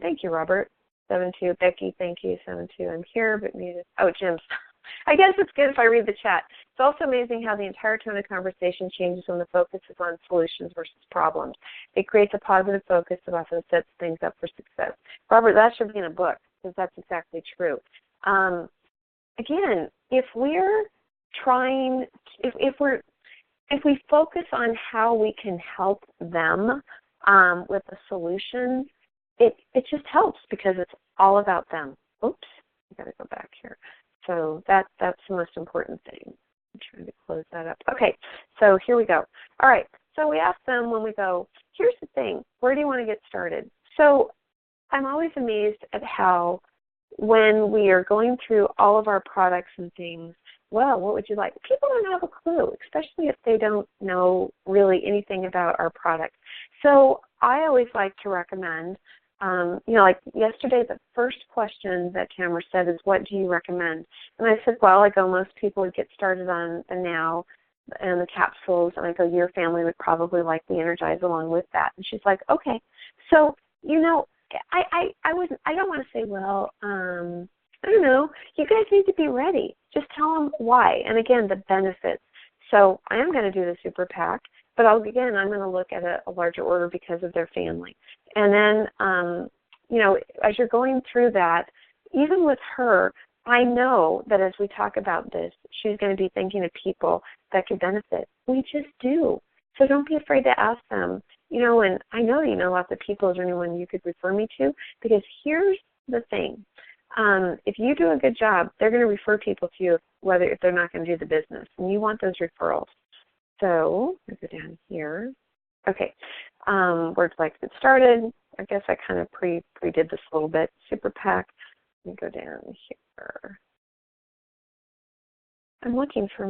Thank you, Robert. 7-2. Becky, thank you. 7-2. I'm here, but muted. Oh, Jim. I guess it's good if I read the chat. It's also amazing how the entire tone of conversation changes when the focus is on solutions versus problems. It creates a positive focus that often sets things up for success. Robert, that should be in a book, because that's exactly true. Again, if we're trying, if we focus on how we can help them with a solution, it just helps because it's all about them. Oops, I got to go back here. So that's the most important thing. I'm trying to close that up. Okay, so here we go. All right, so we ask them when we go, here's the thing, where do you want to get started? So I'm always amazed at how when we are going through all of our products and things, well, what would you like? People don't have a clue, especially if they don't know really anything about our product. So I always like to recommend, like yesterday, the first question that Tamara said is, what do you recommend? And I said, well, I go, most people would get started on the Now and the capsules, and I go, your family would probably like the Energize along with that. And she's like, okay. So, I don't want to say, well, I don't know. You guys need to be ready. Just tell them why. And again, the benefits. So I am going to do the super PAC, but I'm going to look at a larger order because of their family. And then, as you're going through that, even with her, I know that as we talk about this, she's going to be thinking of people that could benefit. We just do. So don't be afraid to ask them. And I know lots of people. Is there anyone you could refer me to? Because here's the thing. If you do a good job, they're going to refer people to you, if they're not going to do the business. And you want those referrals. So let me go down here. Okay. Where would like to get started? I guess I kind of pre-did this a little bit. Super PAC. Let me go down here. I'm looking for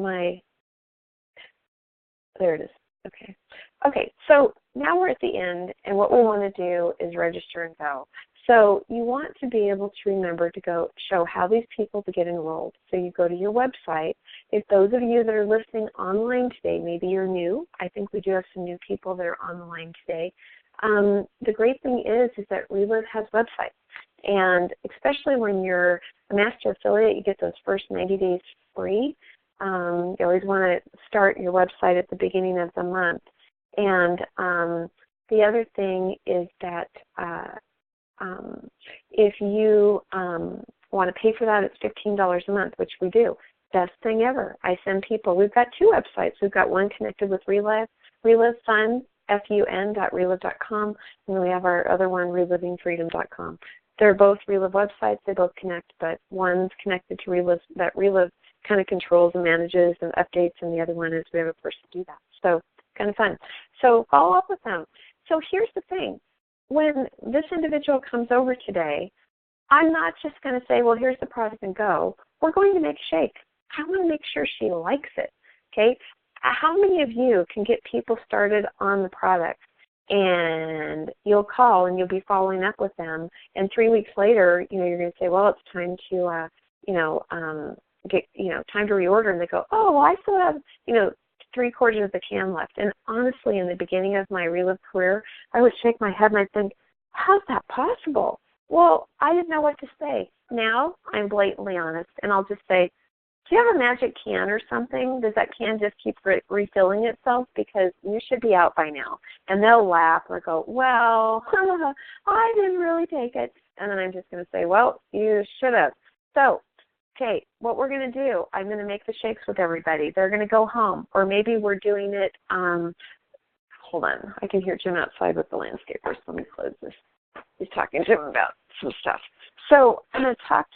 there it is. Okay. Okay, so now we're at the end, and what we want to do is register and go. So you want to be able to remember to show how these people to get enrolled. So you go to your website. If those of you that are listening online today, maybe you're new. I think we do have some new people that are on the line today. The great thing is that Relive has websites. And especially when you're a master affiliate, you get those first 90 days free. You always want to start your website at the beginning of the month. And the other thing is that if you want to pay for that, it's $15 a month, which we do. Best thing ever. I send people. We've got two websites. We've got one connected with Relive, Fun, fun.relive.com, and then we have our other one, relivingfreedom.com. They're both Relive websites. They both connect, but one's connected to Relive that Relive kind of controls and manages and updates, and the other one is we have a person do that. So kind of fun. So follow up with them. So here's the thing. When this individual comes over today, I'm not just going to say, well, here's the product and go. We're going to make a shake. I want to make sure she likes it, okay? How many of you can get people started on the product and you'll call and you'll be following up with them, and 3 weeks later, you're going to say, well, it's time to, time to reorder, and they go, oh, well, I still have, 3/4 of the can left. And honestly, in the beginning of my Relive career, I would shake my head and I'd think, how's that possible? Well, I didn't know what to say. Now I'm blatantly honest, and I'll just say, do you have a magic can or something? Does that can just keep refilling itself? Because you should be out by now. And they'll laugh or go, well, I didn't really take it. And then I'm just going to say, well, you should have. So, okay, what we're going to do, I'm going to make the shakes with everybody. They're going to go home. Or maybe we're doing it, hold on. I can hear Jim outside with the landscapers. Let me close this. He's talking to him about some stuff. So I'm going to talk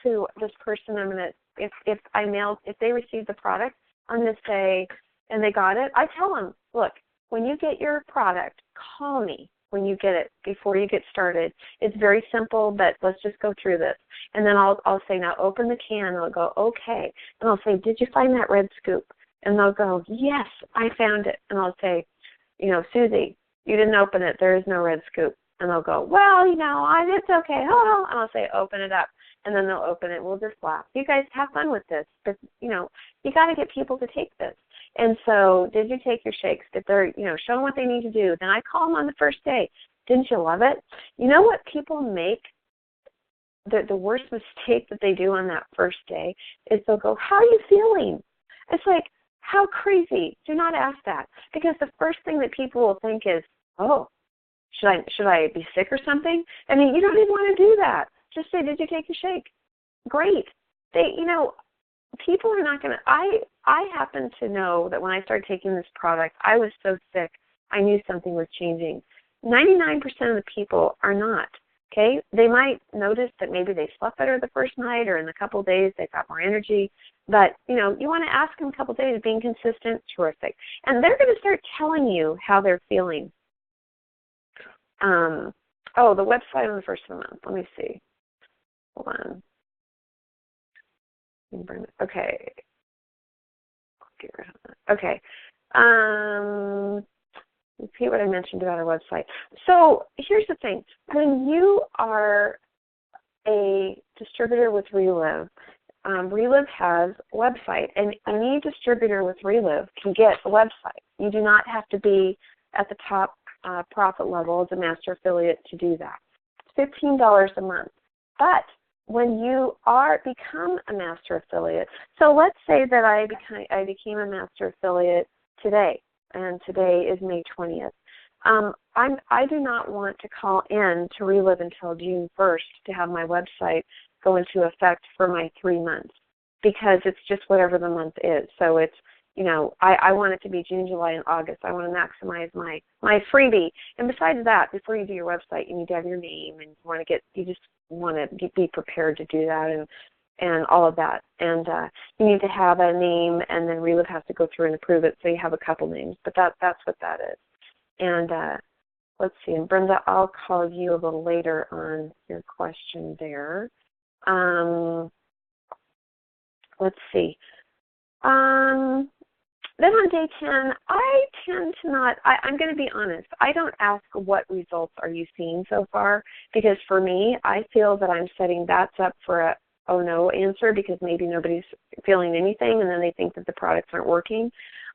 to this person. I'm going to, if they receive the product, I'm going to say, and they got it, I tell them, look, when you get your product, call me when you get it before you get started. It's very simple, but let's just go through this. And then I'll say, now open the can. And they'll go, okay. And I'll say, did you find that red scoop? And they'll go, yes, I found it. And I'll say, Susie, you didn't open it. There is no red scoop. And they'll go, well, it's okay. Oh. And I'll say, open it up. And then they'll open it. We'll just laugh. You guys have fun with this. But, you got to get people to take this. And so did you take your shakes? Did they, show them what they need to do? Then I call them on the first day. Didn't you love it? You know what people make the worst mistake that they do on that first day is they'll go, how are you feeling? It's like, how crazy. Do not ask that, because the first thing that people will think is, oh, should I be sick or something? I mean, you don't even want to do that. Just say, did you take a shake? Great. People are not going to, I happen to know that when I started taking this product, I was so sick, I knew something was changing. 99% of the people are not, okay? They might notice that maybe they slept better the first night, or in a couple of days they've got more energy. But, you want to ask them a couple of days, being consistent, terrific. And they're going to start telling you how they're feeling. The website on the first of the month. Let me see. Hold on. Okay. Get rid of that. Okay. Repeat what I mentioned about our website. So here's the thing. When you are a distributor with Relive, Relive has a website, and any distributor with Relive can get a website. You do not have to be at the top profit level as a master affiliate to do that. It's $15 a month. But when you become a master affiliate, so let's say that I became a master affiliate today, and today is May 20th. I do not want to call in to Relive until June 1st to have my website go into effect for my 3 months, because it's just whatever the month is. So it's, I want it to be June, July, and August. I want to maximize my freebie. And besides that, before you do your website, you need to have your name, and you just want to be prepared to do that and all of that. And you need to have a name, and then Relive has to go through and approve it, so you have a couple names. But that's what that is. And let's see. And Brenda, I'll call you a little later on your question there. Let's see. Then on day 10, I tend to not, I'm going to be honest, I don't ask what results are you seeing so far, because for me, I feel that I'm setting that up for a oh no answer, because maybe nobody's feeling anything and then they think that the products aren't working.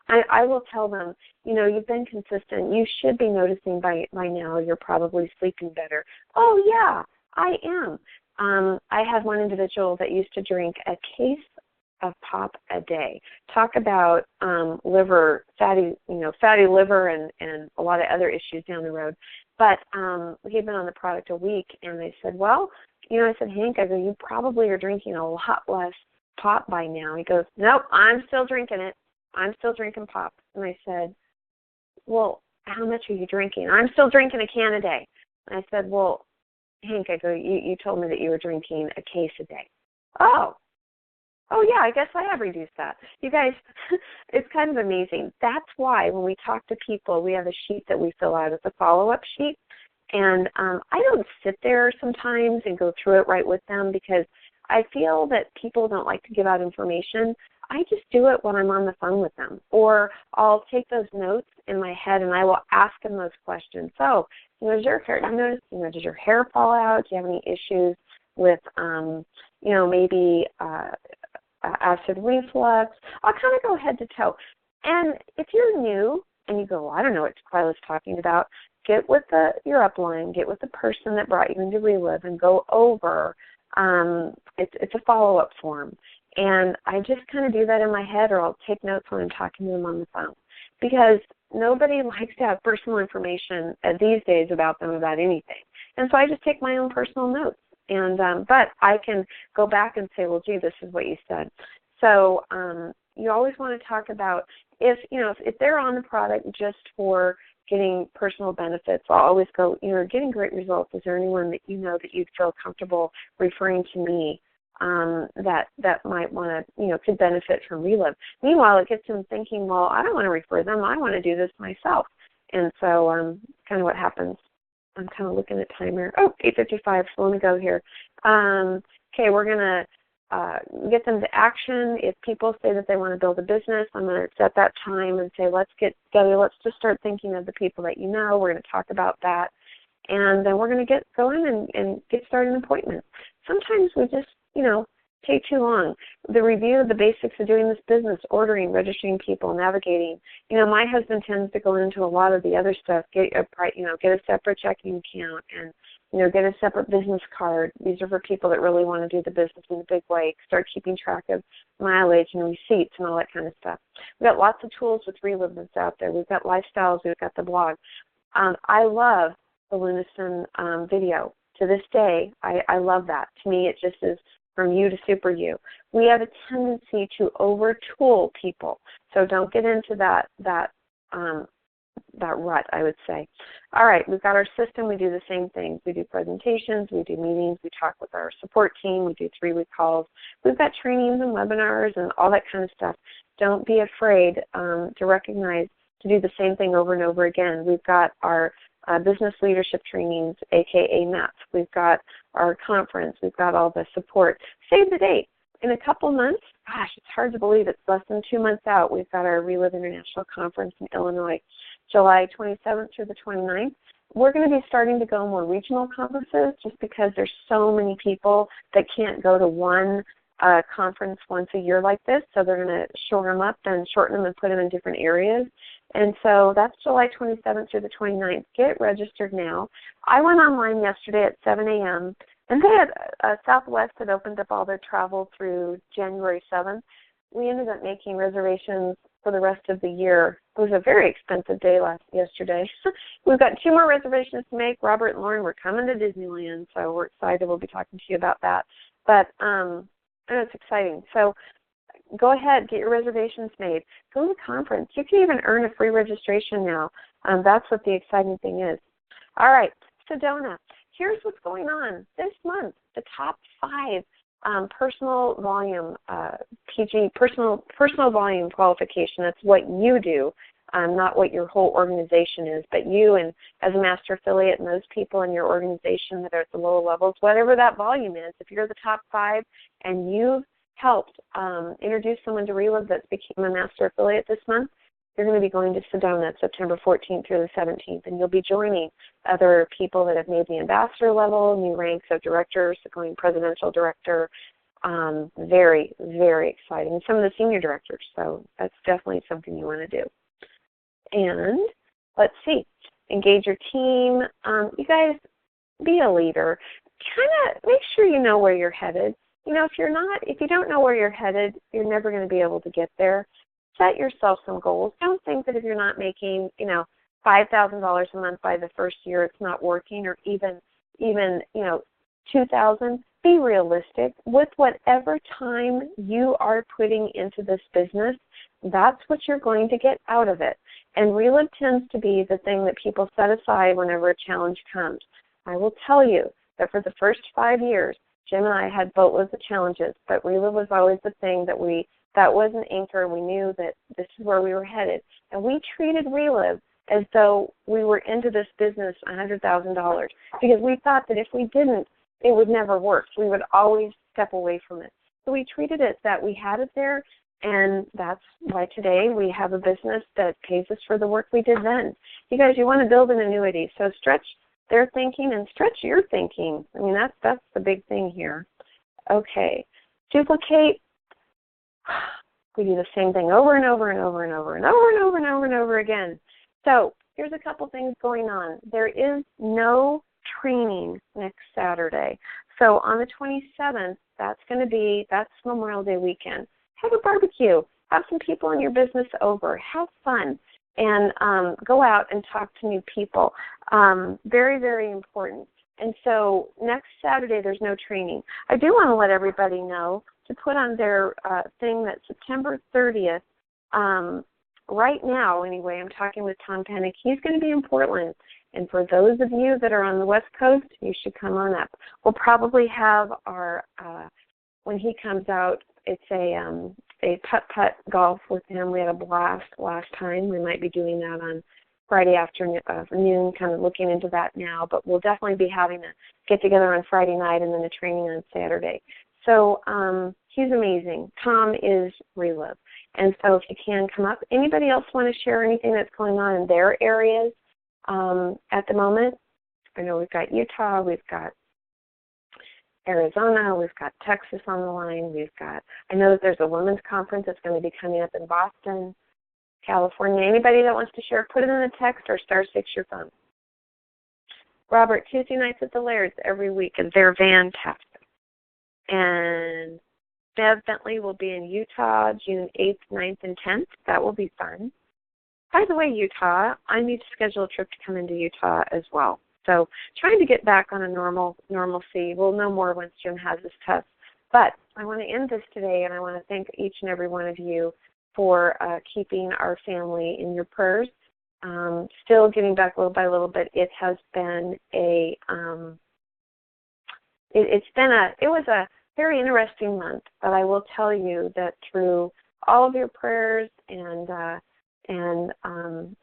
I will tell them, you've been consistent. You should be noticing by now you're probably sleeping better. Oh, yeah, I am. I had one individual that used to drink a case of pop a day. Talk about liver, fatty liver and a lot of other issues down the road. But he had been on the product a week, and they said, well, I said, Hank, you probably are drinking a lot less pop by now. He goes, nope, I'm still drinking it. I'm still drinking pop. And I said, well, how much are you drinking? I'm still drinking a can a day. And I said, well, Hank, you told me that you were drinking a case a day. Oh, yeah, I guess I have reduced that. You guys, it's kind of amazing. That's why when we talk to people, we have a sheet that we fill out. It's a follow-up sheet. And I don't sit there sometimes and go through it right with them, because I feel that people don't like to give out information. I just do it when I'm on the phone with them. Or I'll take those notes in my head and I will ask them those questions. So, does your hair, does your hair fall out? Do you have any issues with, maybe acid reflux? I'll kind of go head to toe. And if you're new and you go, well, I don't know what Quila's talking about, get with your upline, get with the person that brought you into Relive, and go over. It's a follow-up form. And I just kind of do that in my head, or I'll take notes when I'm talking to them on the phone. Because nobody likes to have personal information these days about them about anything. And so I just take my own personal notes. And but I can go back and say, well, gee, this is what you said. So you always want to talk about if they're on the product just for getting personal benefits. I'll always go, getting great results. Is there anyone that that you'd feel comfortable referring to me that might want to, could benefit from Relive? Meanwhile, it gets them thinking, well, I don't want to refer them. I want to do this myself. And so kind of what happens. I'm kind of looking at time here. Oh, 8:55, so let me go here. Okay, we're going to get them to action. If people say that they want to build a business, I'm going to set that time and say, let's get together. Let's just start thinking of the people that you know. We're going to talk about that. And then we're going to get going and get started an appointment. Sometimes we just, take too long. The review of the basics of doing this business, ordering, registering people, navigating. My husband tends to go into a lot of the other stuff. Get a separate checking account and get a separate business card. These are for people that really want to do the business in a big way. Start keeping track of mileage and receipts and all that kind of stuff. We've got lots of tools with Relive that's out there. We've got lifestyles. We've got the blog. I love the Lunison video. To this day, I love that. To me, it just is from you to super you. We have a tendency to over-tool people, so don't get into that rut, I would say. All right, we've got our system. We do the same things. We do presentations. We do meetings. We talk with our support team. We do 3-week calls. We've got trainings and webinars and all that kind of stuff. Don't be afraid to recognize to do the same thing over and over again. We've got our business leadership trainings, aka MAPS. We've got our conference. We've got all the support. Save the date. In a couple months, gosh, it's hard to believe it's less than 2 months out. We've got our Relive International Conference in Illinois, July 27th through the 29th. We're going to be starting to go more regional conferences just because there's so many people that can't go to one conference once a year like this, so they're going to shore them up and shorten them and put them in different areas. And so that's July 27th through the 29th. Get registered now. I went online yesterday at 7 a.m., and they had Southwest had opened up all their travel through January 7th. We ended up making reservations for the rest of the year. It was a very expensive day yesterday. We've got 2 more reservations to make. Robert and Lauren, we're coming to Disneyland, so we're excited. We'll be talking to you about that. But it's exciting. So go ahead, get your reservations made. Go to the conference. You can even earn a free registration now. That's what the exciting thing is. All right, Sedona. Here's what's going on this month. The top 5 personal volume personal volume qualification. That's what you do, not what your whole organization is, but you and as a master affiliate and those people in your organization that are at the lower levels, whatever that volume is. If you're the top 5 and you've helped introduce someone to Relive that became a master affiliate this month, you're going to be going to Sedona September 14th through the 17th, and you'll be joining other people that have made the ambassador level, new ranks of directors, going presidential director. Very, very exciting. And some of the senior directors, so that's definitely something you want to do. And let's see, engage your team. You guys, be a leader. Kind of make sure you know where you're headed. If you don't know where you're headed, you're never going to be able to get there. Set yourself some goals. Don't think that if you're not making, $5,000 a month by the first year, it's not working, or even $2,000. Be realistic. With whatever time you are putting into this business, that's what you're going to get out of it. And Relive tends to be the thing that people set aside whenever a challenge comes. I will tell you that for the first 5 years, Jim and I had boatloads of challenges, but Relive was always the thing that was an anchor. We knew that this is where we were headed. And we treated Relive as though we were into this business $100,000 because we thought that if we didn't, it would never work. We would always step away from it. So we treated it that we had it there, and that's why today we have a business that pays us for the work we did then. You guys, you want to build an annuity, so stretch their thinking and stretch your thinking. I mean, that's the big thing here. Okay, duplicate. We do the same thing over and over and over and over and over and over and over and over again. So here's a couple things going on. There is no training next Saturday. So on the 27th, that's Memorial Day weekend. Have a barbecue. Have some people in your business over. Have fun. And go out and talk to new people. Very, very important. And so next Saturday, there's no training. I do want to let everybody know to put on their thing that September 30th, right now anyway, I'm talking with Tom Pennick. He's going to be in Portland. And for those of you that are on the West Coast, you should come on up. We'll probably have our, when he comes out, it's a putt-putt golf with him. We had a blast last time. We might be doing that on Friday afternoon, kind of looking into that now. But we'll definitely be having a get-together on Friday night and then a training on Saturday. So he's amazing. Tom is Relive. And so if you can come up. Anybody else want to share anything that's going on in their areas at the moment? I know we've got Utah. We've got Arizona. We've got Texas on the line. I know that there's a women's conference that's going to be coming up in Boston, California. Anybody that wants to share, put it in a text or *6 your phone. Robert, Tuesday nights at the Laird's every week, and they're fantastic. And Bev Bentley will be in Utah June 8th, 9th, and 10th. That will be fun. By the way, Utah, I need to schedule a trip to come into Utah as well. So trying to get back on a normalcy. We'll know more once Jim has his test. But I want to end this today, and I want to thank each and every one of you for keeping our family in your prayers. Still getting back little by little bit. It has been it was a very interesting month, but I will tell you that through all of your prayers and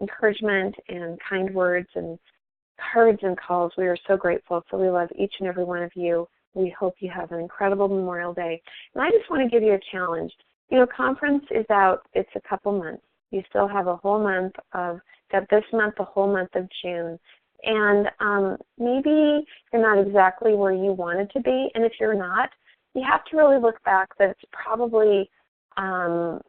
encouragement and kind words and cards and calls, we are so grateful. So we love each and every one of you. We hope you have an incredible Memorial Day. And I just want to give you a challenge. Conference is out. It's a couple months. You still have a whole month this month, the whole month of June. And maybe you're not exactly where you wanted to be. And if you're not, you have to really look back that it's probably a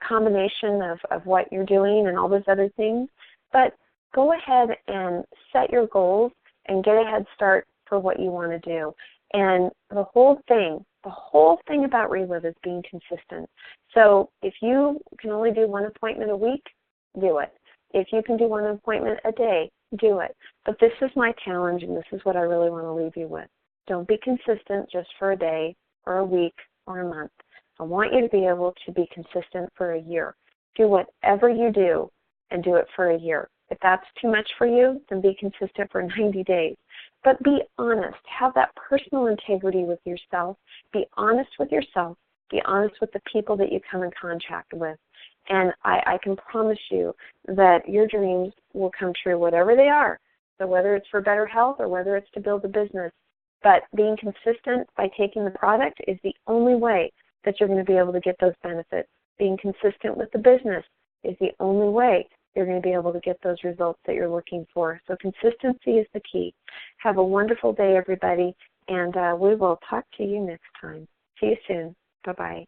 combination of what you're doing and all those other things. But go ahead and set your goals and get a head start for what you want to do. And the whole thing about Relive is being consistent. So if you can only do one appointment a week, do it. If you can do one appointment a day, do it. But this is my challenge, and this is what I really want to leave you with. Don't be consistent just for a day or a week or a month. I want you to be able to be consistent for a year. Do whatever you do and do it for a year. If that's too much for you, then be consistent for 90 days. But be honest. Have that personal integrity with yourself. Be honest with yourself. Be honest with the people that you come in contact with. And I can promise you that your dreams will come true, whatever they are. So whether it's for better health or whether it's to build a business. But being consistent by taking the product is the only way that you're going to be able to get those benefits. Being consistent with the business is the only way you're going to be able to get those results that you're looking for. So consistency is the key. Have a wonderful day, everybody, and we will talk to you next time. See you soon. Bye-bye.